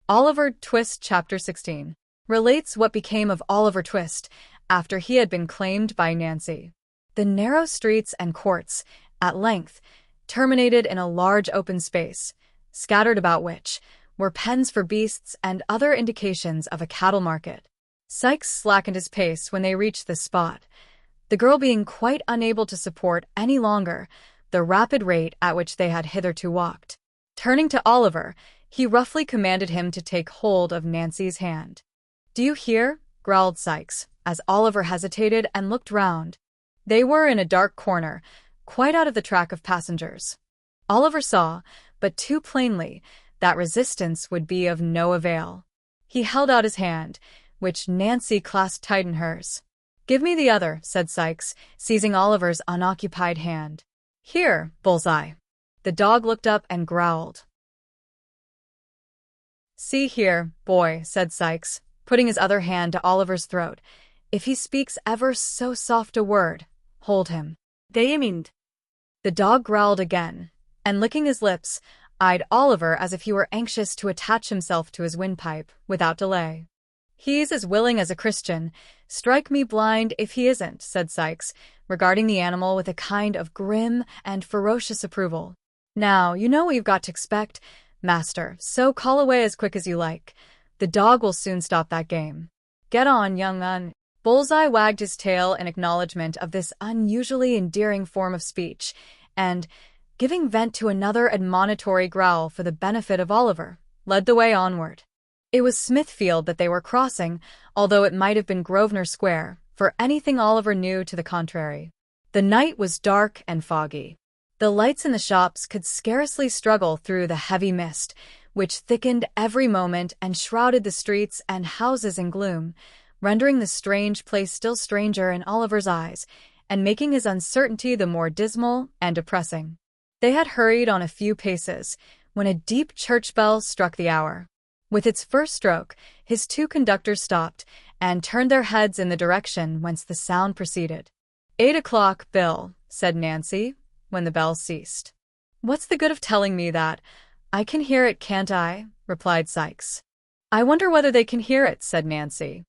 Oliver Twist Chapter 16 relates what became of Oliver Twist after he had been claimed by Nancy. The narrow streets and courts, at length, terminated in a large open space, scattered about which were pens for beasts and other indications of a cattle market. Sikes slackened his pace when they reached this spot, the girl being quite unable to support any longer the rapid rate at which they had hitherto walked. Turning to Oliver, he roughly commanded him to take hold of Nancy's hand. "Do you hear?" growled Sikes, as Oliver hesitated and looked round. They were in a dark corner, quite out of the track of passengers. Oliver saw, but too plainly, that resistance would be of no avail. He held out his hand, which Nancy clasped tight in hers. "Give me the other," said Sikes, seizing Oliver's unoccupied hand. "Here, Bullseye." The dog looked up and growled. "See here, boy," said Sikes, putting his other hand to Oliver's throat. "If he speaks ever so soft a word, hold him." "Damned." The dog growled again, and licking his lips, eyed Oliver as if he were anxious to attach himself to his windpipe without delay. "He's as willing as a Christian. Strike me blind if he isn't," said Sikes, regarding the animal with a kind of grim and ferocious approval. "Now, you know what you've got to expect, master, so call away as quick as you like. The dog will soon stop that game. Get on, young un." Bullseye wagged his tail in acknowledgement of this unusually endearing form of speech, and, giving vent to another admonitory growl for the benefit of Oliver, led the way onward. It was Smithfield that they were crossing, although it might have been Grosvenor Square, for anything Oliver knew to the contrary. The night was dark and foggy. The lights in the shops could scarcely struggle through the heavy mist, which thickened every moment and shrouded the streets and houses in gloom, rendering the strange place still stranger in Oliver's eyes, and making his uncertainty the more dismal and depressing. They had hurried on a few paces, when a deep church bell struck the hour. With its first stroke, his two conductors stopped, and turned their heads in the direction whence the sound proceeded. "8 o'clock, Bill," said Nancy, when the bell ceased. "What's the good of telling me that? I can hear it, can't I?" replied Sikes. "I wonder whether they can hear it," said Nancy.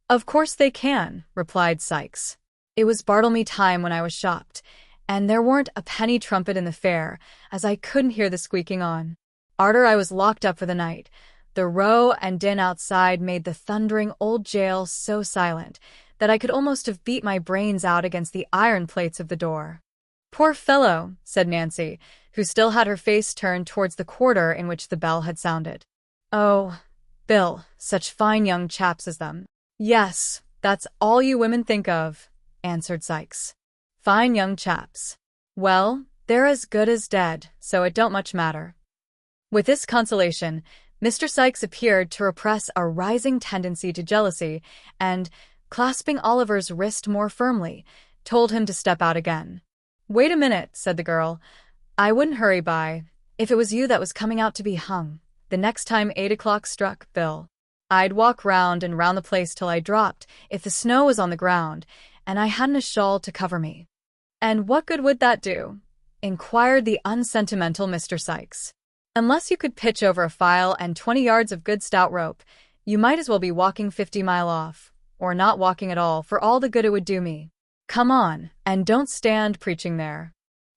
"Of course they can," replied Sikes. "It was Bartlemy time when I was shopped, and there weren't a penny trumpet in the fair, as I couldn't hear the squeaking on. Arter I was locked up for the night, the row and din outside made the thundering old jail so silent that I could almost have beat my brains out against the iron plates of the door." "Poor fellow," said Nancy, who still had her face turned towards the quarter in which the bell had sounded. "Oh, Bill, such fine young chaps as them." "Yes, that's all you women think of," answered Sikes. "Fine young chaps. Well, they're as good as dead, so it don't much matter." With this consolation, Mr. Sikes appeared to repress a rising tendency to jealousy, and, clasping Oliver's wrist more firmly, told him to step out again. "Wait a minute," said the girl. "I wouldn't hurry by, if it was you that was coming out to be hung. The next time 8 o'clock struck, Bill, I'd walk round and round the place till I dropped, if the snow was on the ground, and I hadn't a shawl to cover me." "And what good would that do?" inquired the unsentimental Mr. Sikes. "Unless you could pitch over a file and 20 yards of good stout rope, you might as well be walking 50 miles off, or not walking at all, for all the good it would do me. Come on, and don't stand preaching there."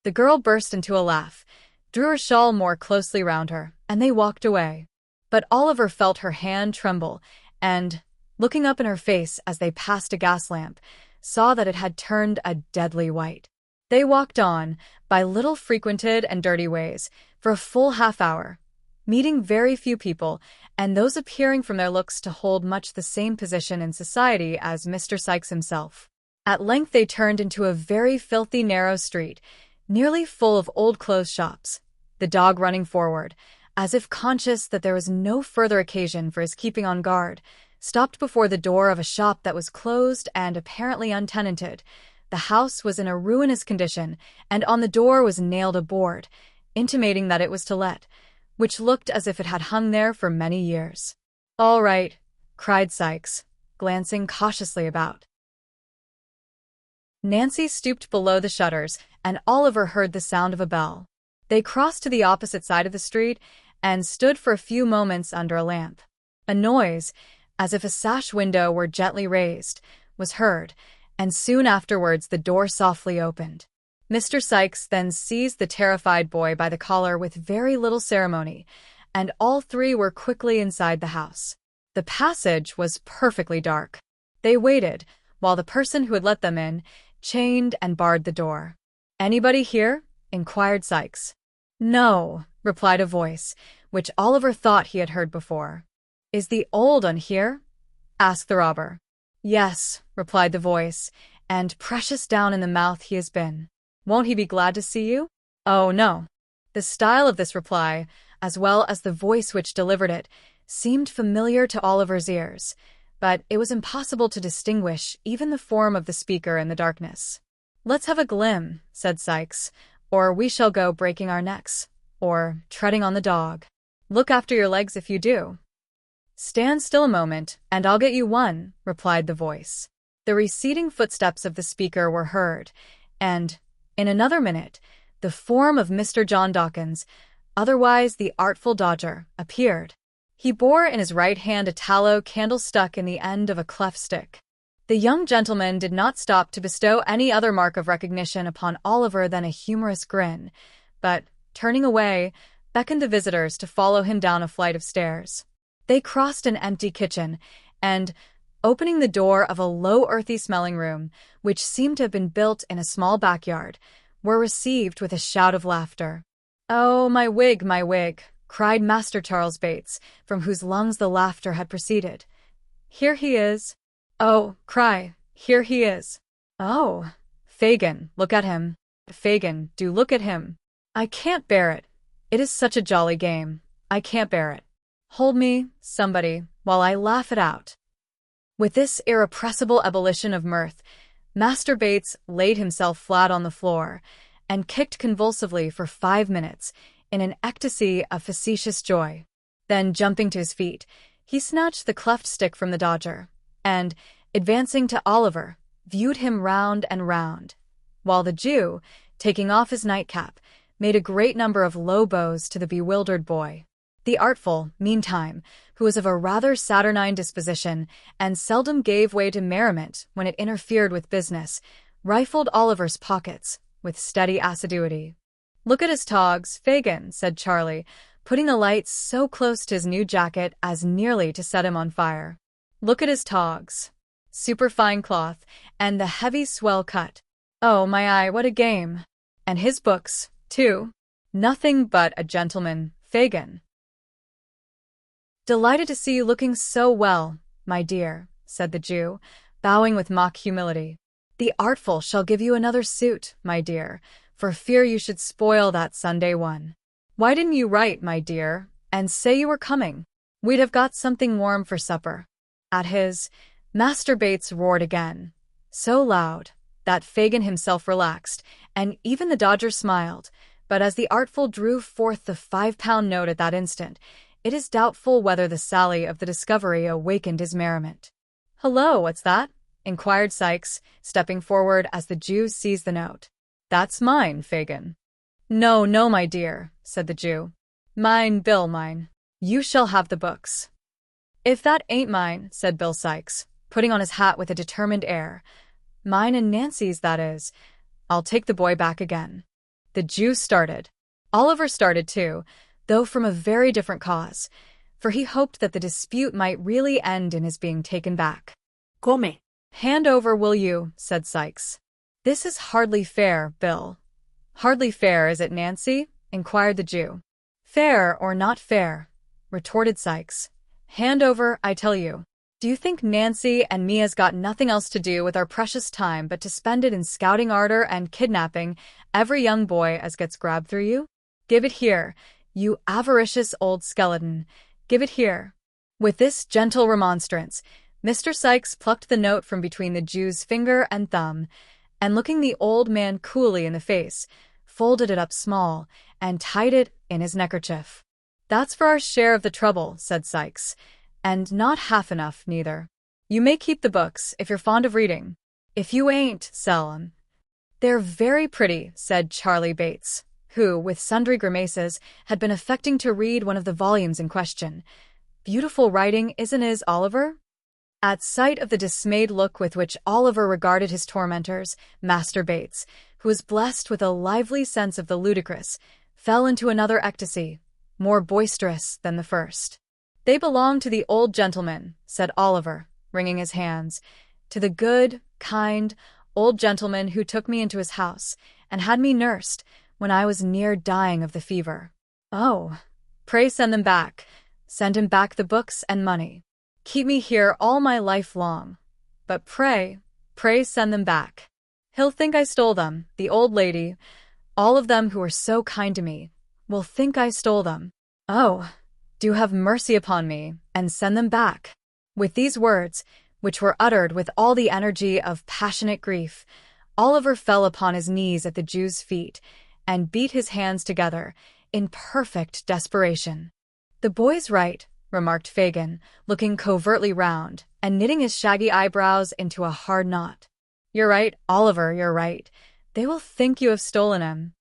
The girl burst into a laugh, drew her shawl more closely round her, and they walked away. But Oliver felt her hand tremble, and, looking up in her face as they passed a gas lamp, saw that it had turned a deadly white. They walked on, by little frequented and dirty ways, for a full half-hour, meeting very few people, and those appearing from their looks to hold much the same position in society as Mr. Sikes himself. At length they turned into a very filthy narrow street, nearly full of old clothes shops, the dog running forward, as if conscious that there was no further occasion for his keeping on guard, stopped before the door of a shop that was closed and apparently untenanted. The house was in a ruinous condition, and on the door was nailed a board, intimating that it was to let, which looked as if it had hung there for many years. "All right," cried Sikes, glancing cautiously about. Nancy stooped below the shutters, and Oliver heard the sound of a bell. They crossed to the opposite side of the street, and stood for a few moments under a lamp. A noise, as if a sash window were gently raised, was heard, and soon afterwards the door softly opened. Mr. Sikes then seized the terrified boy by the collar with very little ceremony, and all three were quickly inside the house. The passage was perfectly dark. They waited, while the person who had let them in chained and barred the door. "Anybody here?" inquired Sikes. "No," replied a voice, which Oliver thought he had heard before. "Is the old un here?" asked the robber. "Yes," replied the voice, "and precious down in the mouth he has been. Won't he be glad to see you?" "Oh, no." The style of this reply, as well as the voice which delivered it, seemed familiar to Oliver's ears, but it was impossible to distinguish even the form of the speaker in the darkness. "Let's have a glim," said Sikes, "or we shall go breaking our necks, or treading on the dog. Look after your legs if you do." "Stand still a moment, and I'll get you one," replied the voice. The receding footsteps of the speaker were heard, and, in another minute, the form of Mr. John Dawkins, otherwise the Artful Dodger, appeared. He bore in his right hand a tallow candle stuck in the end of a cleft stick. The young gentleman did not stop to bestow any other mark of recognition upon Oliver than a humorous grin, but, turning away, beckoned the visitors to follow him down a flight of stairs. They crossed an empty kitchen, and, opening the door of a low earthy-smelling room, which seemed to have been built in a small backyard, were received with a shout of laughter. "Oh, my wig, cried Master Charles Bates, from whose lungs the laughter had proceeded. "Here he is." "Oh, cry, here he is." "Oh, Fagin, look at him. Fagin, do look at him. I can't bear it. It is such a jolly game. I can't bear it. Hold me, somebody, while I laugh it out." With this irrepressible ebullition of mirth, Master Bates laid himself flat on the floor and kicked convulsively for 5 minutes in an ecstasy of facetious joy. Then, jumping to his feet, he snatched the cleft stick from the Dodger, and, advancing to Oliver, viewed him round and round, while the Jew, taking off his nightcap, made a great number of low bows to the bewildered boy. The Artful, meantime, who was of a rather saturnine disposition and seldom gave way to merriment when it interfered with business, rifled Oliver's pockets with steady assiduity. "Look at his togs, Fagin," said Charlie, putting the light so close to his new jacket as nearly to set him on fire. "Look at his togs. Superfine cloth, and the heavy swell cut. Oh, my eye, what a game! And his books, too. Nothing but a gentleman, Fagin." "Delighted to see you looking so well, my dear," said the Jew, bowing with mock humility. "The Artful shall give you another suit, my dear, for fear you should spoil that Sunday one. Why didn't you write, my dear, and say you were coming? We'd have got something warm for supper." At his, Master Bates roared again, so loud that Fagin himself relaxed, and even the Dodger smiled, but as the Artful drew forth the 5-pound note at that instant, it is doubtful whether the sally of the discovery awakened his merriment. "Hello, what's that?" inquired Sikes, stepping forward as the Jew seized the note. "That's mine, Fagin." "No, no, my dear," said the Jew. "Mine, Bill, mine. You shall have the books." "If that ain't mine," said Bill Sikes, putting on his hat with a determined air. "Mine and Nancy's, that is. I'll take the boy back again." The Jew started. Oliver started too, though from a very different cause, for he hoped that the dispute might really end in his being taken back. "Come." "Hand over, will you?" said Sikes. "This is hardly fair, Bill." "Hardly fair, is it, Nancy?" inquired the Jew. "Fair or not fair," retorted Sikes. "Hand over, I tell you. Do you think Nancy and me has got nothing else to do with our precious time but to spend it in scouting ardor and kidnapping every young boy as gets grabbed through you? Give it here, you avaricious old skeleton. Give it here." With this gentle remonstrance, Mr. Sikes plucked the note from between the Jew's finger and thumb, and looking the old man coolly in the face, folded it up small, and tied it in his neckerchief. "That's for our share of the trouble," said Sikes, "and not half enough, neither. You may keep the books, if you're fond of reading. If you ain't, sell 'em." "They're very pretty," said Charlie Bates, who, with sundry grimaces, had been affecting to read one of the volumes in question. "Beautiful writing, isn't it, Oliver?" At sight of the dismayed look with which Oliver regarded his tormentors, Master Bates, who was blessed with a lively sense of the ludicrous, fell into another ecstasy, more boisterous than the first. "They belong to the old gentleman," said Oliver, wringing his hands, "to the good, kind, old gentleman who took me into his house and had me nursed when I was near dying of the fever. Oh, pray send them back. Send him back the books and money. Keep me here all my life long. But pray send them back. He'll think I stole them, the old lady, all of them who were so kind to me, will think I stole them. Oh, do have mercy upon me, and send them back." With these words, which were uttered with all the energy of passionate grief, Oliver fell upon his knees at the Jew's feet and beat his hands together in perfect desperation. "The boy's right," remarked Fagin, looking covertly round and knitting his shaggy eyebrows into a hard knot. "You're right, Oliver, you're right. They will think you have stolen him."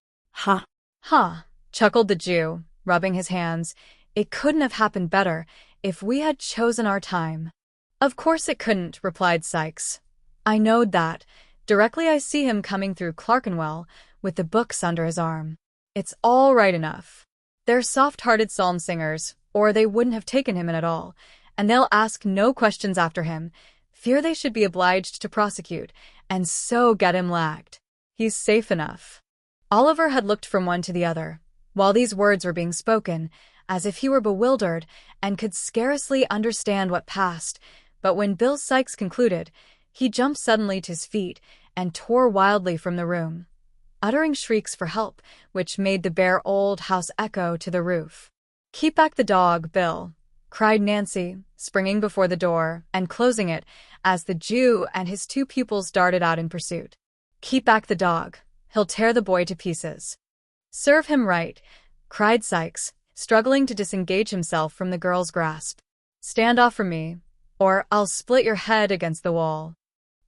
"Ha! "Ha!" chuckled the Jew, rubbing his hands. "It couldn't have happened better if we had chosen our time." "Of course it couldn't," replied Sikes. "I knowed that, directly I see him coming through Clerkenwell with the books under his arm. It's all right enough. They're soft-hearted psalm singers, or they wouldn't have taken him in at all, and they'll ask no questions after him, fear they should be obliged to prosecute, and so get him lagged. He's safe enough." Oliver had looked from one to the other, while these words were being spoken, as if he were bewildered and could scarcely understand what passed, but when Bill Sikes concluded, he jumped suddenly to his feet and tore wildly from the room, uttering shrieks for help, which made the bare old house echo to the roof. "Keep back the dog, Bill," cried Nancy, springing before the door and closing it as the Jew and his two pupils darted out in pursuit. "Keep back the dog. He'll tear the boy to pieces." "Serve him right," cried Sikes, struggling to disengage himself from the girl's grasp. "Stand off from me, or I'll split your head against the wall."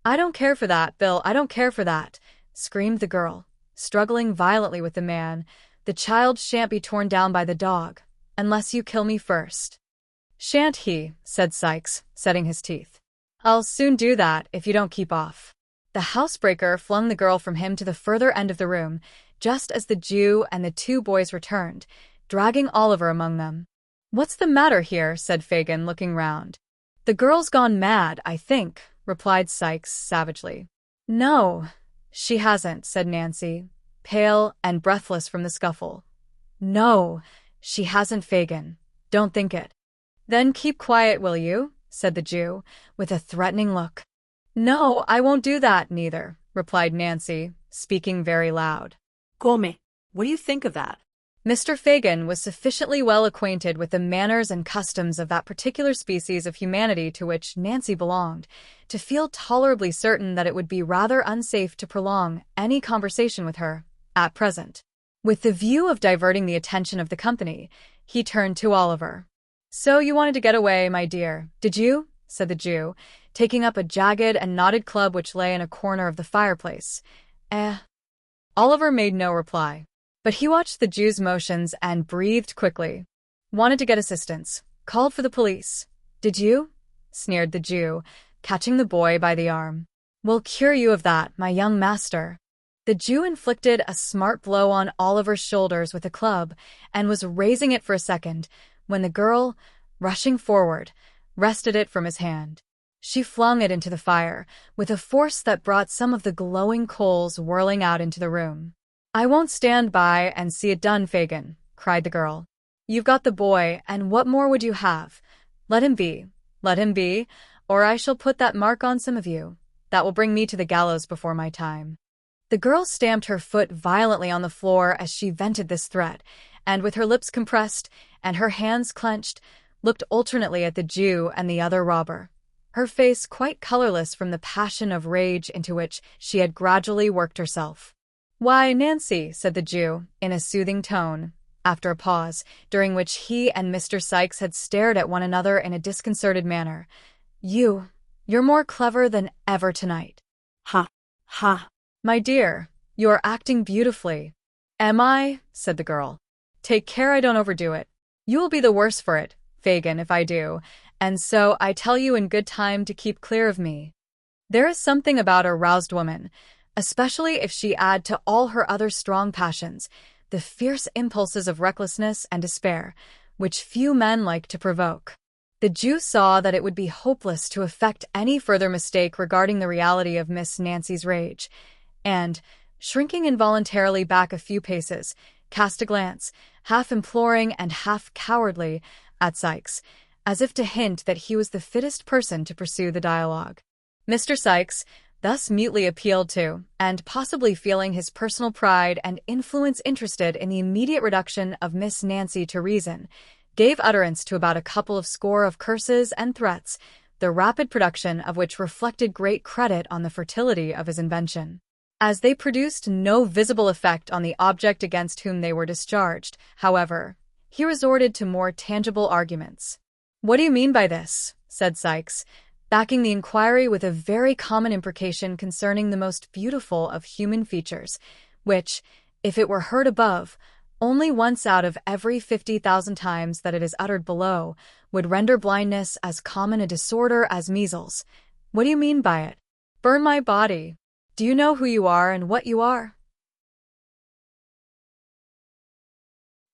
"I don't care for that, Bill, I don't care for that," screamed the girl, struggling violently with the man. "The child shan't be torn down by the dog, unless you kill me first." "Shan't he?" said Sikes, setting his teeth. "I'll soon do that if you don't keep off." The housebreaker flung the girl from him to the further end of the room, just as the Jew and the two boys returned, dragging Oliver among them. "What's the matter here?" said Fagin, looking round. "The girl's gone mad, I think," replied Sikes savagely. "No, she hasn't," said Nancy, pale and breathless from the scuffle. "No, she hasn't, Fagin. Don't think it." "Then keep quiet, will you?" said the Jew, with a threatening look. "No, I won't do that, neither," replied Nancy, speaking very loud. Come, what do you think of that?" Mr. Fagin was sufficiently well acquainted with the manners and customs of that particular species of humanity to which Nancy belonged, to feel tolerably certain that it would be rather unsafe to prolong any conversation with her, at present. With the view of diverting the attention of the company, he turned to Oliver. "So you wanted to get away, my dear, did you?" said the Jew, taking up a jagged and knotted club which lay in a corner of the fireplace. Oliver made no reply, but he watched the Jew's motions and breathed quickly. "Wanted to get assistance. Called for the police. Did you?" sneered the Jew, catching the boy by the arm. "We'll cure you of that, my young master." The Jew inflicted a smart blow on Oliver's shoulders with a club and was raising it for a second when the girl, rushing forward, wrested it from his hand. She flung it into the fire with a force that brought some of the glowing coals whirling out into the room. "I won't stand by and see it done, Fagin," cried the girl. "You've got the boy, and what more would you have? Let him be, or I shall put that mark on some of you. That will bring me to the gallows before my time." The girl stamped her foot violently on the floor as she vented this threat, and with her lips compressed and her hands clenched, looked alternately at the Jew and the other robber, her face quite colorless from the passion of rage into which she had gradually worked herself. "Why, Nancy," said the Jew, in a soothing tone, after a pause, during which he and Mr. Sikes had stared at one another in a disconcerted manner, You're more clever than ever tonight." "Ha! Ha!" "My dear, you are acting beautifully." Am I? Said the girl. Take care I don't overdo it. You will be the worse for it, Fagin, if I do, and so I tell you in good time to keep clear of me. There is something about a roused woman, especially if she add to all her other strong passions, the fierce impulses of recklessness and despair, which few men like to provoke. The Jew saw that it would be hopeless to effect any further mistake regarding the reality of Miss Nancy's rage, and, shrinking involuntarily back a few paces, cast a glance, half imploring and half cowardly, at Sikes, as if to hint that he was the fittest person to pursue the dialogue. Mr. Sikes, thus mutely appealed to, and possibly feeling his personal pride and influence interested in the immediate reduction of Miss Nancy to reason, gave utterance to about a couple of score of curses and threats, the rapid production of which reflected great credit on the fertility of his invention. As they produced no visible effect on the object against whom they were discharged, however, he resorted to more tangible arguments. "What do you mean by this?" said Sikes, backing the inquiry with a very common imprecation concerning the most beautiful of human features, which, if it were heard above, only once out of every 50,000 times that it is uttered below, would render blindness as common a disorder as measles. "What do you mean by it? Burn my body. Do you know who you are and what you are?"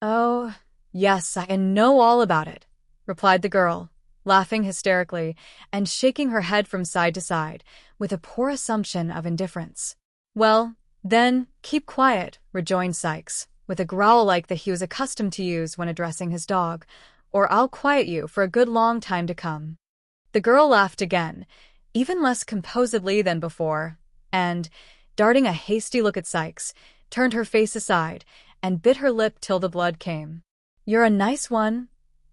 "Oh, yes, I know all about it," replied the girl, laughing hysterically and shaking her head from side to side, with a poor assumption of indifference. "Well, then, keep quiet," rejoined Sikes, with a growl like that he was accustomed to use when addressing his dog, "or I'll quiet you for a good long time to come." The girl laughed again, even less composedly than before, and, darting a hasty look at Sikes, turned her face aside and bit her lip till the blood came. "You're a nice one,"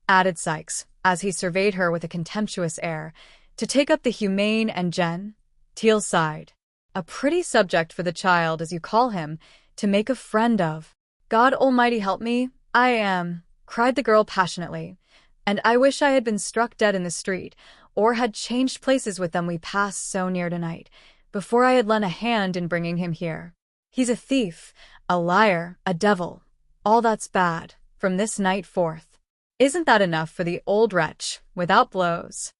added Sikes, as he surveyed her with a contemptuous air, "to take up the humane and genteel side. A pretty subject for the child, as you call him, to make a friend of." "God Almighty help me, I am," cried the girl passionately, "and I wish I had been struck dead in the street, or had changed places with them we passed so near tonight, before I had lent a hand in bringing him here. He's a thief, a liar, a devil, all that's bad, from this night forth. Isn't that enough for the old wretch, without blows?"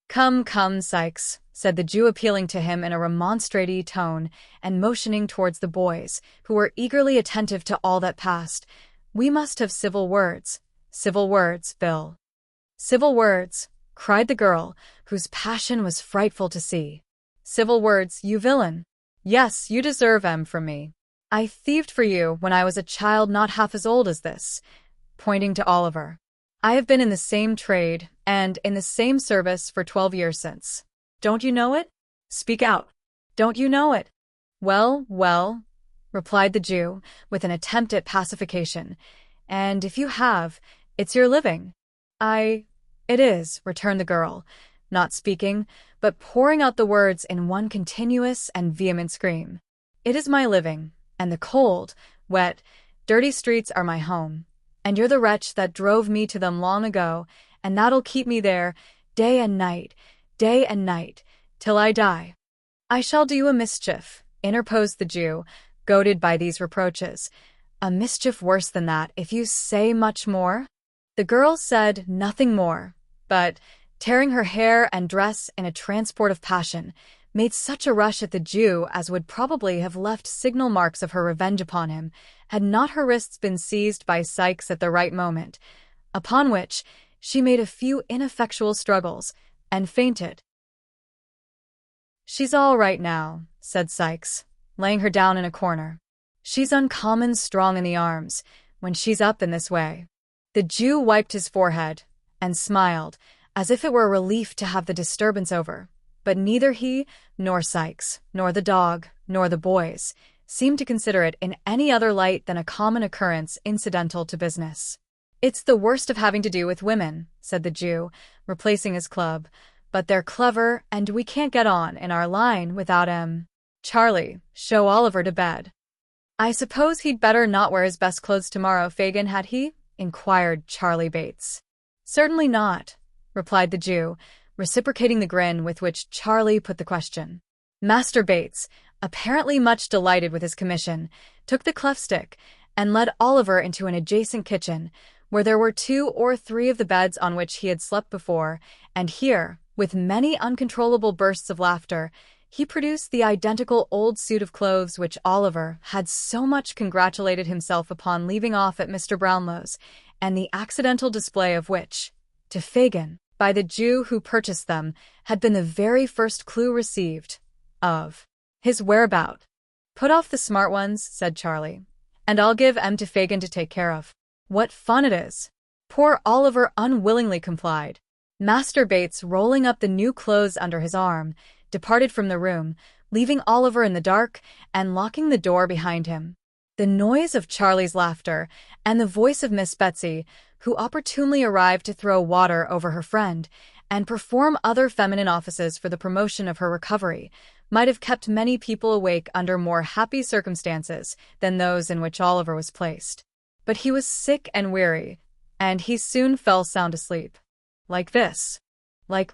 "Come, come, Sikes," said the Jew, appealing to him in a remonstrative tone and motioning towards the boys, who were eagerly attentive to all that passed. "We must have civil words. Civil words, Bill." "Civil words," cried the girl, whose passion was frightful to see. "Civil words, you villain. Yes, you deserve 'em from me. I thieved for you when I was a child not half as old as this," pointing to Oliver. "I have been in the same trade and in the same service for 12 years since. Don't you know it? Speak out. Don't you know it?" "Well, well," replied the Jew, with an attempt at pacification, "and if you have, it's your living." "It is," returned the girl, not speaking, but pouring out the words in one continuous and vehement scream. "It is my living, and the cold, wet, dirty streets are my home. And you're the wretch that drove me to them long ago, and that'll keep me there day and night, till I die." "I shall do you a mischief," interposed the Jew, goaded by these reproaches. "A mischief worse than that, if you say much more." The girl said nothing more, but, tearing her hair and dress in a transport of passion, made such a rush at the Jew as would probably have left signal marks of her revenge upon him, had not her wrists been seized by Sikes at the right moment, upon which she made a few ineffectual struggles, and fainted. "She's all right now," said Sikes, laying her down in a corner. "She's uncommon strong in the arms, when she's up in this way." The Jew wiped his forehead, and smiled, as if it were a relief to have the disturbance over, but neither he, nor Sikes, nor the dog, nor the boys, seemed to consider it in any other light than a common occurrence incidental to business. "It's the worst of having to do with women," said the Jew, replacing his club, "but they're clever, and we can't get on in our line without 'em. Charlie, show Oliver to bed." "I suppose he'd better not wear his best clothes tomorrow, Fagin, had he?" inquired Charlie Bates. "Certainly not," replied the Jew, reciprocating the grin with which Charlie put the question. Master Bates, apparently much delighted with his commission, took the cleft stick and led Oliver into an adjacent kitchen, where there were 2 or 3 of the beds on which he had slept before, and here, with many uncontrollable bursts of laughter, he produced the identical old suit of clothes which Oliver had so much congratulated himself upon leaving off at Mr. Brownlow's, and the accidental display of which, to Fagin, by the Jew who purchased them, had been the very first clue received of his whereabout. "Put off the smart ones," said Charlie, "and I'll give 'em to Fagin to take care of. What fun it is!" Poor Oliver unwillingly complied. Master Bates, rolling up the new clothes under his arm, departed from the room, leaving Oliver in the dark and locking the door behind him. The noise of Charlie's laughter and the voice of Miss Betsy, who opportunely arrived to throw water over her friend and perform other feminine offices for the promotion of her recovery, might have kept many people awake under more happy circumstances than those in which Oliver was placed. But he was sick and weary, and he soon fell sound asleep. Like